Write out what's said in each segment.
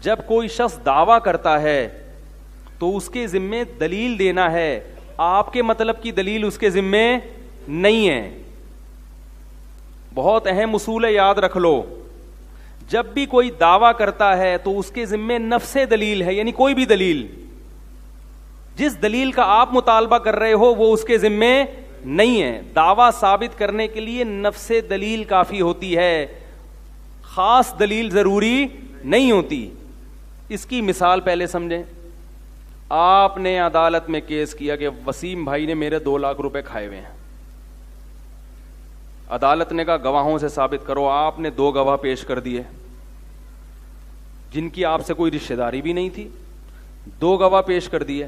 جب کوئی شخص دعویٰ کرتا ہے تو اس کے ذمے دلیل دینا ہے, آپ کے مطلب کی دلیل اس کے ذمے نہیں ہے. بہت اہم اصول ہے, یاد رکھ لو. جب بھی کوئی دعویٰ کرتا ہے تو اس کے ذمے نفس دلیل ہے, یعنی کوئی بھی دلیل, جس دلیل کا آپ مطالبہ کر رہے ہو وہ اس کے ذمے نہیں ہے. دعویٰ ثابت کرنے کے لیے نفس دلیل کافی ہوتی ہے, خاص دلیل ضروری نہیں ہوتی. اس کی مثال پہلے سمجھیں. آپ نے عدالت میں کیس کیا کہ وسیم بھائی نے میرے 2 لاکھ روپے کھائے ہوئے ہیں. عدالت نے کہا گواہوں سے ثابت کرو. آپ نے 2 گواہ پیش کر دیے جن کی آپ سے کوئی رشتہ داری بھی نہیں تھی. 2 گواہ پیش کر دیے.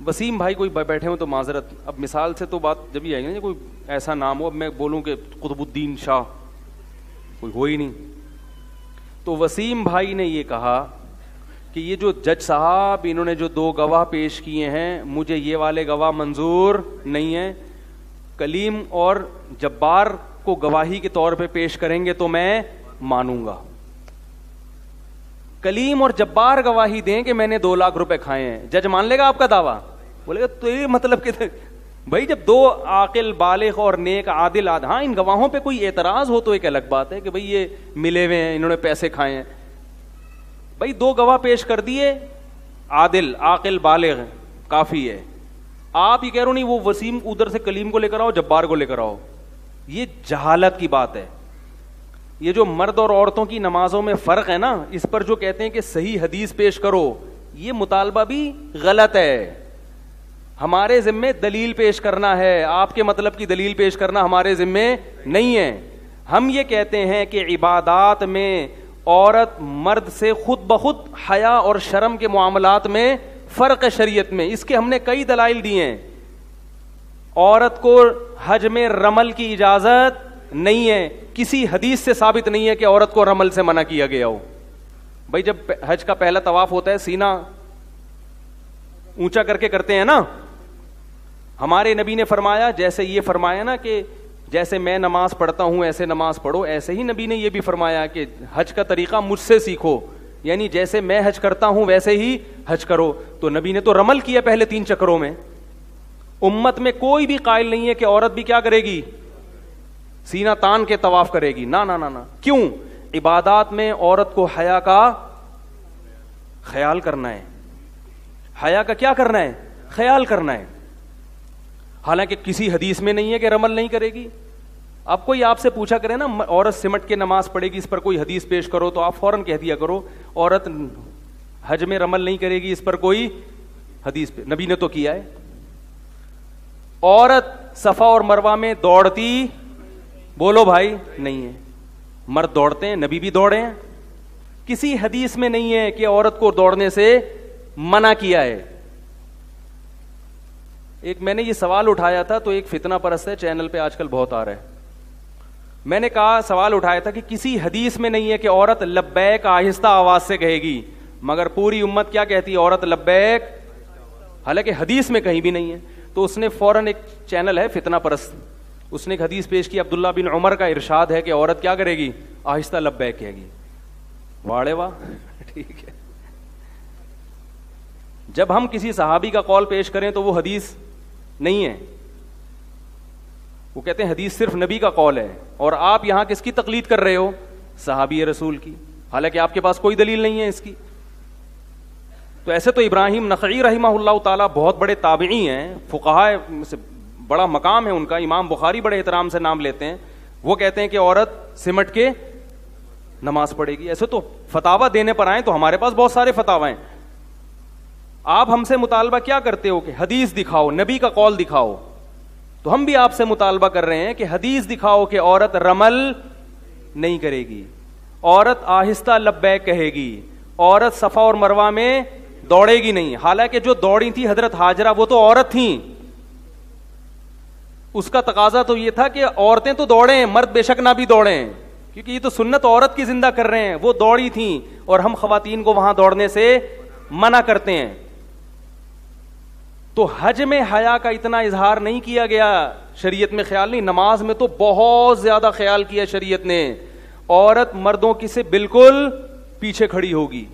وسیم بھائی کوئی بیٹھے ہوں تو معذرت, اب مثال سے تو بات جب یہ آئے گی نا, کوئی ایسا نام ہو, اب میں بولوں کہ قطب الدین شاہ, کوئی ہو ہی نہیں. تو وسیم بھائی نے یہ کہا کہ یہ جو جج صاحب انہوں نے جو 2 گواہ پیش کیے ہیں, مجھے یہ والے گواہ منظور نہیں ہیں. کلیم اور جبار کو گواہی کے طور پہ پیش کریں گے تو میں مانوں گا. کلیم اور جبار گواہی دیں کہ میں نے 2 لاکھ روپے کھائے ہیں, جج مان لے گا آپ کا دعویٰ؟ بولے گا تو یہ مطلب کہ بھائی جب 2 عاقل بالغ اور نیک عادل ہاں ان گواہوں پہ کوئی اعتراض ہو تو ایک الگ بات ہے کہ بھئی یہ ملے ہوئے ہیں, انہوں نے پیسے کھائے ہیں. بھائی 2 گواہ پیش کر دیے, عادل عاقل بالغ, کافی ہے. آپ یہ کہہ رہے ہو نہیں وہ وسیم ادھر سے کلیم کو لے کر آؤ, جبار کو لے کر آؤ. یہ جہالت کی بات ہے. یہ جو مرد اور عورتوں کی نمازوں میں فرق ہے نا, اس پر جو کہتے ہیں کہ صحیح حدیث پیش کرو, یہ مطالبہ بھی غلط ہے. ہمارے ذمے دلیل پیش کرنا ہے, آپ کے مطلب کی دلیل پیش کرنا ہمارے ذمے نہیں ہے. ہم یہ کہتے ہیں کہ عبادات میں عورت مرد سے خود بخود حیا اور شرم کے معاملات میں فرق ہے شریعت میں. اس کے ہم نے کئی دلائل دیے ہیں. عورت کو حج میں رمل کی اجازت نہیں ہے, کسی حدیث سے ثابت نہیں ہے کہ عورت کو رمل سے منع کیا گیا ہو. بھائی جب حج کا پہلا طواف ہوتا ہے سینہ اونچا کر کے کرتے ہیں نا, ہمارے نبی نے فرمایا, جیسے یہ فرمایا نا کہ جیسے میں نماز پڑھتا ہوں ایسے نماز پڑھو, ایسے ہی نبی نے یہ بھی فرمایا کہ حج کا طریقہ مجھ سے سیکھو, یعنی جیسے میں حج کرتا ہوں ویسے ہی حج کرو. تو نبی نے تو رمل کیا پہلے 3 چکروں میں. امت میں کوئی بھی قائل نہیں ہے کہ عورت بھی کیا کرے گی, سینہ تان کے طواف کرے گی. نہ نہ نہ. کیوں؟ عبادات میں عورت کو حیا کا خیال کرنا ہے. حیا کا کیا کرنا ہے؟ خیال کرنا ہے. حالانکہ کسی حدیث میں نہیں ہے کہ رمل نہیں کرے گی. اب کوئی آپ سے پوچھا کرے نا عورت سمٹ کے نماز پڑھے گی, اس پر کوئی حدیث پیش کرو, تو آپ فوراً کہہ دیا کرو عورت حج میں رمل نہیں کرے گی, اس پر کوئی حدیث پہ نبی نے تو کیا ہے. عورت صفا اور مروہ میں دوڑتی, بولو بھائی, نہیں ہے. مرد دوڑتے ہیں, نبی بھی دوڑے ہیں. کسی حدیث میں نہیں ہے کہ عورت کو دوڑنے سے منع کیا ہے. ایک میں نے یہ سوال اٹھایا تھا تو ایک فتنہ پرست ہے چینل پہ آج کل بہت آ رہا ہے. میں نے کہا سوال اٹھایا تھا کہ کسی حدیث میں نہیں ہے کہ عورت لبیک آہستہ آواز سے کہے گی, مگر پوری امت کیا کہتی ہے, عورت لبیک, حالانکہ حدیث میں کہیں بھی نہیں ہے. تو اس نے فوراً, ایک چینل ہے فتنہ پرست, اس نے ایک حدیث پیش کی, عبداللہ بن عمر کا ارشاد ہے کہ عورت کیا کرے گی, آہستہ لبیک کہے گی. واڑے واہ, ٹھیک ہے. جب ہم کسی صحابی کا قول پیش کریں تو وہ حدیث نہیں ہے, وہ کہتے ہیں حدیث صرف نبی کا قول ہے, اور آپ یہاں کس کی تقلید کر رہے ہو, صحابی رسول کی, حالانکہ آپ کے پاس کوئی دلیل نہیں ہے اس کی. تو ایسے تو ابراہیم نخعی رحمہ اللہ تعالیٰ بہت بڑے تابعی ہیں, فقہاء سے بڑا مقام ہے ان کا, امام بخاری بڑے احترام سے نام لیتے ہیں. وہ کہتے ہیں کہ عورت سمٹ کے نماز پڑھے گی. ایسے تو فتاوی دینے پر آئیں تو ہمارے پاس بہت سارے فتاوی ہیں. آپ ہم سے مطالبہ کیا کرتے ہو کہ حدیث دکھاؤ, نبی کا قول دکھاؤ. تو ہم بھی آپ سے مطالبہ کر رہے ہیں کہ حدیث دکھاؤ کہ عورت رمل نہیں کرے گی, عورت آہستہ لبیک کہے گی, عورت صفا اور مروہ میں دوڑے گی نہیں. حالانکہ جو دوڑی تھی حضرت ہاجرہ وہ تو عورت تھیں, اس کا تقاضا تو یہ تھا کہ عورتیں تو دوڑیں, مرد بے شک نہ بھی دوڑیں, کیونکہ یہ تو سنت عورت کی زندہ کر رہے ہیں. وہ دوڑی تھیں اور ہم خواتین کو وہاں دوڑنے سے منع کرتے ہیں. تو حج میں حیا کا اتنا اظہار نہیں کیا گیا شریعت میں, خیال نہیں. نماز میں تو بہت زیادہ خیال کیا شریعت نے. عورت مردوں کی سے بالکل پیچھے کھڑی ہوگی.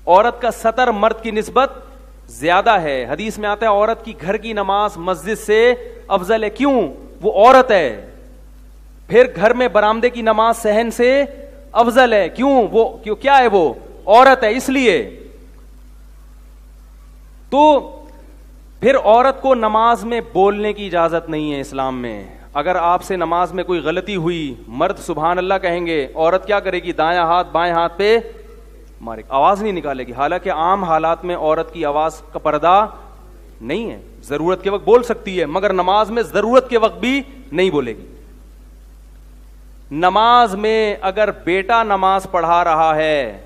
عورت کا سطر مرد کی نسبت زیادہ ہے. حدیث میں آتا ہے عورت کی گھر کی نماز مسجد سے افضل ہے. کیوں؟ وہ عورت ہے. پھر گھر میں برآمدے کی نماز صحن سے افضل ہے. کیوں کیا ہے؟ وہ عورت ہے اس لیے. تو پھر عورت کو نماز میں بولنے کی اجازت نہیں ہے اسلام میں. اگر آپ سے نماز میں کوئی غلطی ہوئی، مرد سبحان اللہ کہیں گے، عورت کیا کرے گی؟ دایاں ہاتھ بائیں ہاتھ پہ مارے، آواز نہیں نکالے گی. حالانکہ عام حالات میں عورت کی آواز کا پردہ نہیں ہے، ضرورت کے وقت بول سکتی ہے، مگر نماز میں ضرورت کے وقت بھی نہیں بولے گی. نماز میں اگر بیٹا نماز پڑھا رہا ہے،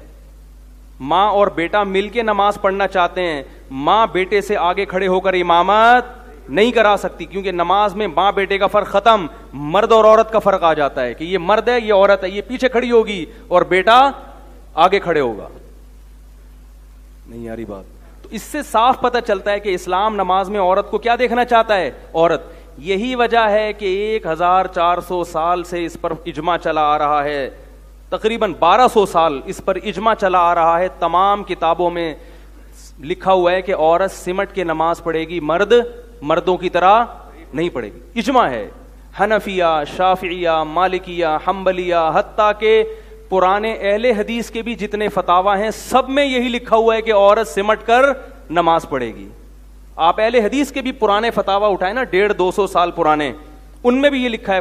ماں اور بیٹا مل کے نماز پڑھنا چاہتے ہیں، ماں بیٹے سے آگے کھڑے ہو کر امامت نہیں کرا سکتی، کیونکہ نماز میں ماں بیٹے کا فرق ختم، مرد اور عورت کا فرق آ جاتا ہے کہ یہ مرد ہے یہ عورت ہے، یہ پیچھے کھڑی ہوگی اور بیٹا آگے کھڑے ہوگا. نہیں آ رہی بات؟ تو اس سے صاف پتہ چلتا ہے کہ اسلام نماز میں عورت کو کیا دیکھنا چاہتا ہے؟ عورت. یہی وجہ ہے کہ 1400 سال سے اس پر اجماع چلا آ رہا ہے، تقریباً 1200 سال اس پر اجماع چلا آ رہا ہے. تمام کتابوں میں لکھا ہوا ہے کہ عورت سمٹ کے نماز پڑھے گی، مرد مردوں کی طرح نہیں پڑھے گی. اجماع ہے. حنفیہ، شافعیہ، مالکیہ، حنبلیہ، حتیٰ کہ پرانے اہل حدیث کے بھی جتنے فتاوی ہیں سب میں یہی لکھا ہوا ہے کہ عورت سمٹ کر نماز پڑھے گی. آپ اہل حدیث کے بھی پرانے فتاوی اٹھائیں نا، 150-200 سال پرانے، ان میں بھی یہ لکھا ہے.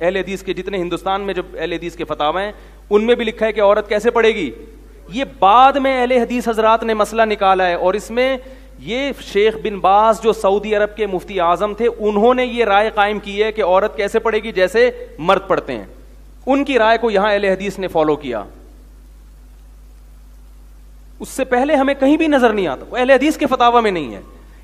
اہل حدیث کے جتنے ہندوستان میں جو اہل حدیث کے فتاوی ہیں ان میں بھی لکھا ہے کہ عورت کیسے پڑھے گی. یہ بعد میں اہل حدیث حضرات نے مسئلہ نکالا ہے، اور اس میں یہ شیخ بن باز جو سعودی عرب کے مفتی اعظم تھے انہوں نے یہ رائے قائم کی ہے کہ عورت کیسے پڑھے گی؟ جیسے مرد پڑھتے ہیں. ان کی رائے کو یہاں اہل حدیث نے فالو کیا. اس سے پہلے ہمیں کہیں بھی نظر نہیں آتا، وہ اہل حدیث کے فتاوی میں نہیں ہے.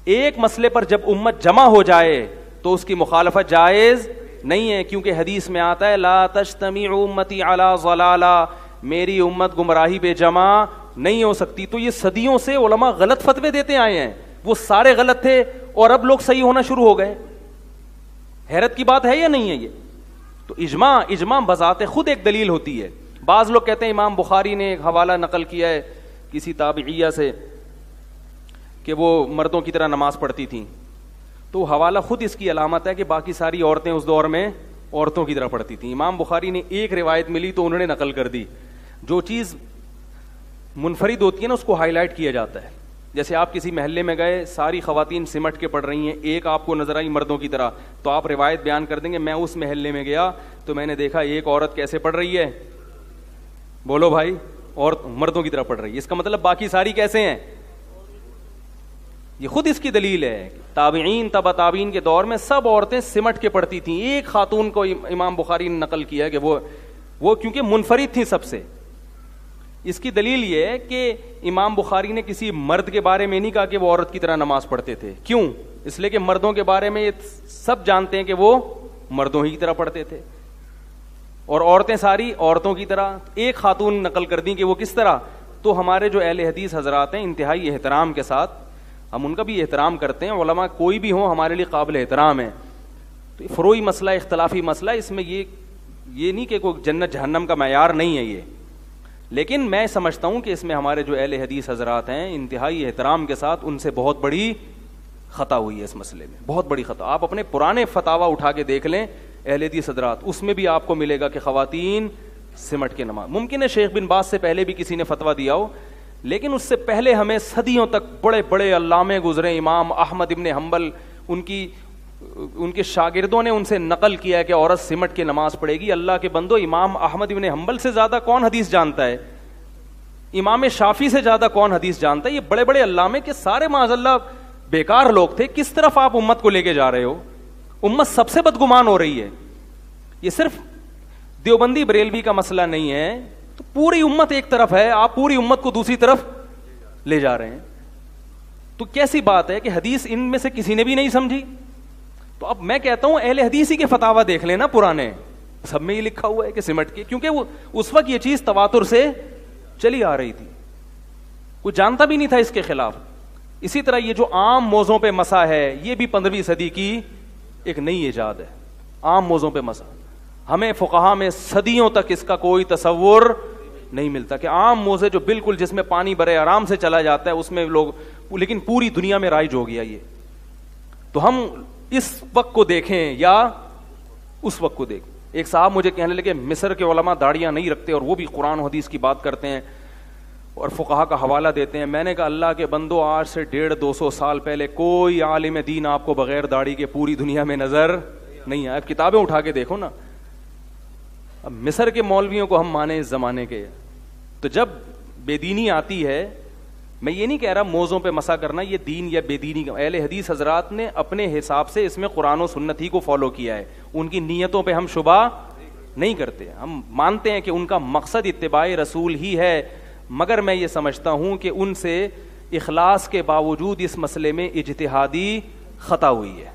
ایک مسئلے پر جب امت جمع ہو جائے تو اس کی مخالفت جائز نہیں ہے، کیونکہ حدیث میں آتا ہے لا تجتمع امتی علی ضلالہ، میری امت گمراہی پہ جمع نہیں ہو سکتی. تو یہ صدیوں سے علماء غلط فتوے دیتے آئے ہیں، وہ سارے غلط تھے اور اب لوگ صحیح ہونا شروع ہو گئے. حیرت کی بات ہے یا نہیں ہے یہ؟ تو اجماع بذات خود ایک دلیل ہوتی ہے. بعض لوگ کہتے ہیں امام بخاری نے ایک حوالہ نقل کیا ہے کسی تابعیہ سے کہ وہ مردوں کی طرح نماز پڑھتی تھیں، تو حوالہ خود اس کی علامت ہے کہ باقی ساری عورتیں اس دور میں عورتوں کی طرح پڑھتی تھیں. امام بخاری نے ایک روایت ملی تو انہوں نے نقل کر دی. جو چیز منفرد ہوتی ہے نا اس کو ہائی لائٹ کیا جاتا ہے. جیسے آپ کسی محلے میں گئے، ساری خواتین سمٹ کے پڑھ رہی ہیں، ایک آپ کو نظر آئی مردوں کی طرح، تو آپ روایت بیان کر دیں گے میں اس محلے میں گیا تو میں نے دیکھا ایک عورت کیسے پڑھ رہی ہے، بولو بھائی، اور مردوں کی طرح پڑھ رہی ہے. اس کا مطلب باقی ساری کیسے ہیں؟ یہ خود اس کی دلیل ہے. تابعین تبع تابعین کے دور میں سب عورتیں سمٹ کے پڑھتی تھیں. ایک خاتون کو امام بخاری نے نقل کیا کہ وہ کیونکہ منفرد تھی سب سے. اس کی دلیل یہ ہے کہ امام بخاری نے کسی مرد کے بارے میں نہیں کہا کہ وہ عورت کی طرح نماز پڑھتے تھے. کیوں؟ اس لیے کہ مردوں کے بارے میں سب جانتے ہیں کہ وہ مردوں ہی کی طرح پڑھتے تھے، اور عورتیں ساری عورتوں کی طرح. ایک خاتون نقل کر دی کہ وہ کس طرح. تو ہمارے جو اہل حدیث حضرات ہیں انتہائی احترام کے ساتھ، ہم ان کا بھی احترام کرتے ہیں، علماء کوئی بھی ہوں ہمارے لیے قابل احترام ہے. تو فروعی مسئلہ، اختلافی مسئلہ، اس میں یہ نہیں کہ کوئی جنت جہنم کا معیار نہیں ہے یہ، لیکن میں سمجھتا ہوں کہ اس میں ہمارے جو اہل حدیث حضرات ہیں انتہائی احترام کے ساتھ ان سے بہت بڑی خطا ہوئی ہے اس مسئلے میں، بہت بڑی خطا. آپ اپنے پرانے فتاوی اٹھا کے دیکھ لیں اہل حدیث حضرات، اس میں بھی آپ کو ملے گا کہ خواتین سمٹ کے نماز. ممکن ہے شیخ بن باز سے پہلے بھی کسی نے فتویٰ دیا ہو، لیکن اس سے پہلے ہمیں صدیوں تک بڑے بڑے علامے گزرے. امام احمد ابن حنبل، ان کے شاگردوں نے ان سے نقل کیا ہے کہ عورت سمٹ کے نماز پڑھے گی. اللہ کے بندو، امام احمد ابن حنبل سے زیادہ کون حدیث جانتا ہے؟ امام شافعی سے زیادہ کون حدیث جانتا ہے؟ یہ بڑے بڑے علامے کے سارے معاذ اللہ بیکار لوگ تھے. کس طرف آپ امت کو لے کے جا رہے ہو؟ امت سب سے بدگمان ہو رہی ہے. یہ صرف دیوبندی بریلوی کا مسئلہ نہیں ہے، تو پوری امت ایک طرف ہے، آپ پوری امت کو دوسری طرف لے جا رہے ہیں. تو کیسی بات ہے کہ حدیث ان میں سے کسی نے بھی نہیں سمجھی. تو اب میں کہتا ہوں اہل حدیثی کے فتاوی دیکھ لینا پرانے، سب میں یہ لکھا ہوا ہے کہ سمٹ کے، کیونکہ وہ اس وقت یہ چیز تواتر سے چلی آ رہی تھی، کوئی جانتا بھی نہیں تھا اس کے خلاف. اسی طرح یہ جو عام موضوع پہ مسا ہے، یہ بھی 15ویں صدی کی ایک نئی ایجاد ہے. عام موضوع پہ مسا ہمیں فقہا میں صدیوں تک اس کا کوئی تصور نہیں ملتا کہ عام موزے جو بالکل جس میں پانی برے آرام سے چلا جاتا ہے اس میں لوگ, لیکن پوری دنیا میں رائج ہو گیا یہ. تو ہم اس وقت کو دیکھیں یا اس وقت کو دیکھیں. ایک صاحب مجھے کہنے لگے مصر کے علماء داڑیاں نہیں رکھتے اور وہ بھی قرآن و حدیث کی بات کرتے ہیں اور فقہا کا حوالہ دیتے ہیں. میں نے کہا اللہ کے بندو, آج سے 150-200 سال پہلے کوئی عالم دین آپ کو بغیر داڑھی کے پوری دنیا میں نظر نہیں آیا. اب کتابیں اٹھا کے دیکھو نا. اب مصر کے مولویوں کو ہم مانے اس زمانے کے, تو جب بے دینی آتی ہے, میں یہ نہیں کہہ رہا موزوں پہ مسا کرنا یہ دین یا بے دینی کا, اہل حدیث حضرات نے اپنے حساب سے اس میں قرآن و سنت ہی کو فالو کیا ہے. ان کی نیتوں پہ ہم شبہ نہیں کرتے, ہم مانتے ہیں کہ ان کا مقصد اتباع رسول ہی ہے, مگر میں یہ سمجھتا ہوں کہ ان سے اخلاص کے باوجود اس مسئلے میں اجتہادی خطا ہوئی ہے.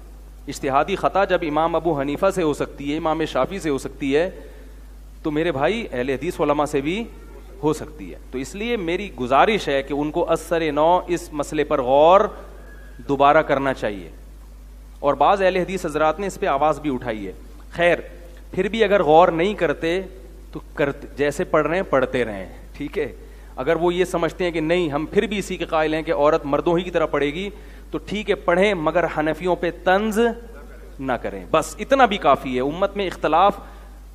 اجتہادی خطا جب امام ابو حنیفہ سے ہو سکتی ہے, امام شافعی سے ہو سکتی ہے, تو میرے بھائی اہل حدیث علماء سے بھی ہو سکتی ہے. تو اس لیے میری گزارش ہے کہ ان کو اثر نو اس مسئلے پر غور دوبارہ کرنا چاہیے, اور بعض اہل حدیث حضرات نے اس پہ آواز بھی اٹھائی ہے. خیر, پھر بھی اگر غور نہیں کرتے تو جیسے پڑھ رہے ہیں پڑھتے رہیں, ٹھیک ہے. اگر وہ یہ سمجھتے ہیں کہ نہیں ہم پھر بھی اسی کے قائل ہیں کہ عورت مردوں ہی کی طرح پڑھے گی, تو ٹھیک ہے پڑھیں, مگر حنفیوں پہ طنز نہ کریں. بس اتنا بھی کافی ہے. امت میں اختلاف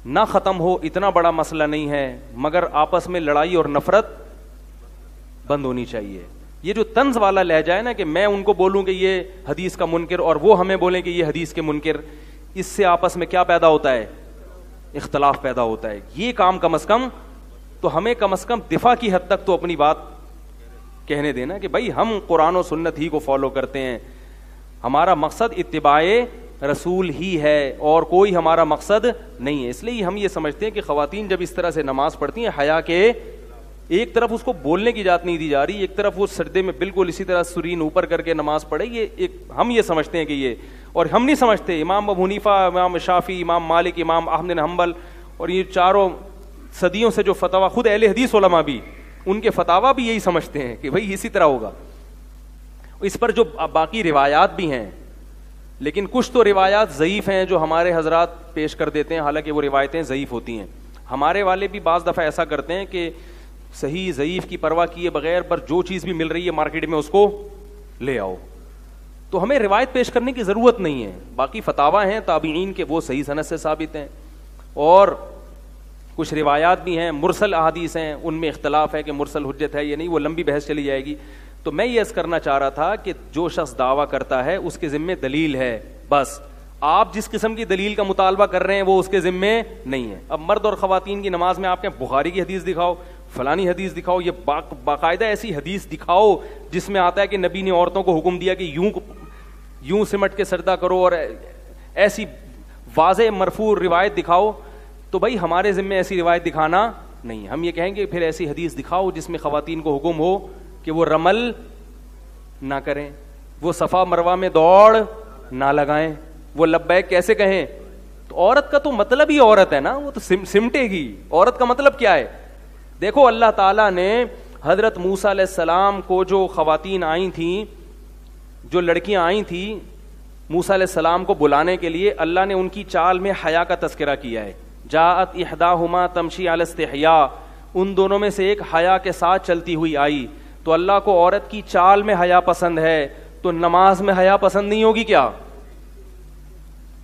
نہ ختم ہو اتنا بڑا مسئلہ نہیں ہے, مگر آپس میں لڑائی اور نفرت بند ہونی چاہیے. یہ جو طنز والا لہجہ ہے نا کہ میں ان کو بولوں کہ یہ حدیث کا منکر اور وہ ہمیں بولیں کہ یہ حدیث کے منکر, اس سے آپس میں کیا پیدا ہوتا ہے؟ اختلاف پیدا ہوتا ہے. یہ کام کم از کم تو ہمیں کم از کم دفاع کی حد تک تو اپنی بات کہنے دینا کہ بھائی ہم قرآن و سنت ہی کو فالو کرتے ہیں, ہمارا مقصد اتباع رسول ہی ہے اور کوئی ہمارا مقصد نہیں ہے. اس لیے ہم یہ سمجھتے ہیں کہ خواتین جب اس طرح سے نماز پڑھتی ہیں, حیا کے ایک طرف اس کو بولنے کی اجازت نہیں دی جا رہی, ایک طرف وہ سجدے میں بالکل اسی طرح سرین اوپر کر کے نماز پڑھے, یہ ایک ہم یہ سمجھتے ہیں کہ یہ, اور ہم نہیں سمجھتے امام ابو حنیفہ, امام شافعی, امام مالک, امام احمد بن حنبل اور یہ چاروں صدیوں سے جو فتوا, خود اہل حدیث علماء بھی ان کے فتوا بھی یہی سمجھتے ہیں کہ بھائی اسی طرح ہوگا. اس پر جو باقی روایات بھی ہیں, لیکن کچھ تو روایات ضعیف ہیں جو ہمارے حضرات پیش کر دیتے ہیں, حالانکہ وہ روایتیں ضعیف ہوتی ہیں. ہمارے والے بھی بعض دفعہ ایسا کرتے ہیں کہ صحیح ضعیف کی پرواہ کیے بغیر پر جو چیز بھی مل رہی ہے مارکیٹ میں اس کو لے آؤ, تو ہمیں روایت پیش کرنے کی ضرورت نہیں ہے. باقی فتاوا ہیں تابعین کے, وہ صحیح سند سے ثابت ہیں, اور کچھ روایات بھی ہیں مرسل احادیث ہیں, ان میں اختلاف ہے کہ مرسل حجت ہے یا نہیں, وہ لمبی بحث چلی جائے گی. تو میں یہ عرض کرنا چاہ رہا تھا کہ جو شخص دعویٰ کرتا ہے اس کے ذمے دلیل ہے, بس آپ جس قسم کی دلیل کا مطالبہ کر رہے ہیں وہ اس کے ذمے نہیں ہے. اب مرد اور خواتین کی نماز میں آپ کے بخاری کی حدیث دکھاؤ, فلانی حدیث دکھاؤ, یہ باقاعدہ ایسی حدیث دکھاؤ جس میں آتا ہے کہ نبی نے عورتوں کو حکم دیا کہ یوں سمٹ کے سجدہ کرو, اور ایسی واضح مرفوع روایت دکھاؤ, تو بھائی ہمارے ذمے ایسی روایت دکھانا نہیں. ہم یہ کہیں گے پھر ایسی حدیث دکھاؤ جس میں خواتین کو حکم ہو کہ وہ رمل نہ کریں, وہ صفا مروہ میں دوڑ نہ لگائیں, وہ لبیک کیسے کہیں. تو عورت کا تو مطلب ہی عورت ہے نا, وہ تو سمٹے گی. عورت کا مطلب کیا ہے؟ دیکھو اللہ تعالیٰ نے حضرت موسیٰ علیہ السلام کو جو خواتین آئی تھیں, جو لڑکیاں آئی تھیں موسیٰ علیہ السلام کو بلانے کے لیے, اللہ نے ان کی چال میں حیا کا تذکرہ کیا ہے. جاءت احداہما تمشی علی استحیاء, ان دونوں میں سے ایک حیا کے ساتھ چلتی ہوئی آئی. تو اللہ کو عورت کی چال میں حیا پسند ہے, تو نماز میں حیا پسند نہیں ہوگی کیا؟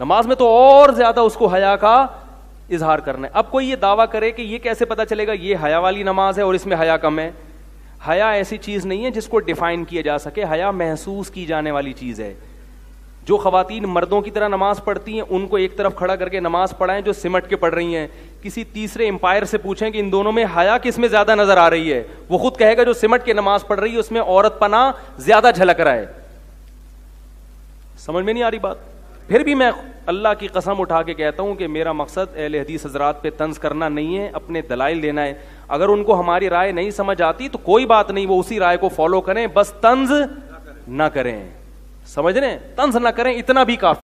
نماز میں تو اور زیادہ اس کو حیا کا اظہار کرنا ہے. اب کوئی یہ دعویٰ کرے کہ یہ کیسے پتا چلے گا یہ حیا والی نماز ہے اور اس میں حیا کم ہے. حیا ایسی چیز نہیں ہے جس کو ڈیفائن کیا جا سکے, حیا محسوس کی جانے والی چیز ہے. جو خواتین مردوں کی طرح نماز پڑھتی ہیں ان کو ایک طرف کھڑا کر کے نماز پڑھائیں جو سمٹ کے پڑھ رہی ہیں. کسی تیسرے امپائر سے پوچھیں کہ ان دونوں میں حیا کس میں زیادہ نظر آ رہی ہے, وہ خود کہے گا جو سمٹ کے نماز پڑھ رہی ہے اس میں عورت پنا زیادہ جھلک رہا ہے. سمجھ میں نہیں آ رہی بات؟ پھر بھی میں اللہ کی قسم اٹھا کے کہتا ہوں کہ میرا مقصد اہل حدیث حضرات پہ طنز کرنا نہیں ہے, اپنے دلائل دینا ہے. اگر ان کو ہماری رائے نہیں سمجھ آتی تو کوئی بات نہیں, وہ اسی رائے کو فالو کریں, بس طنز نہ کریں. سمجھ رہے ہیں؟ طنز نہ کریں, اتنا بھی کافی.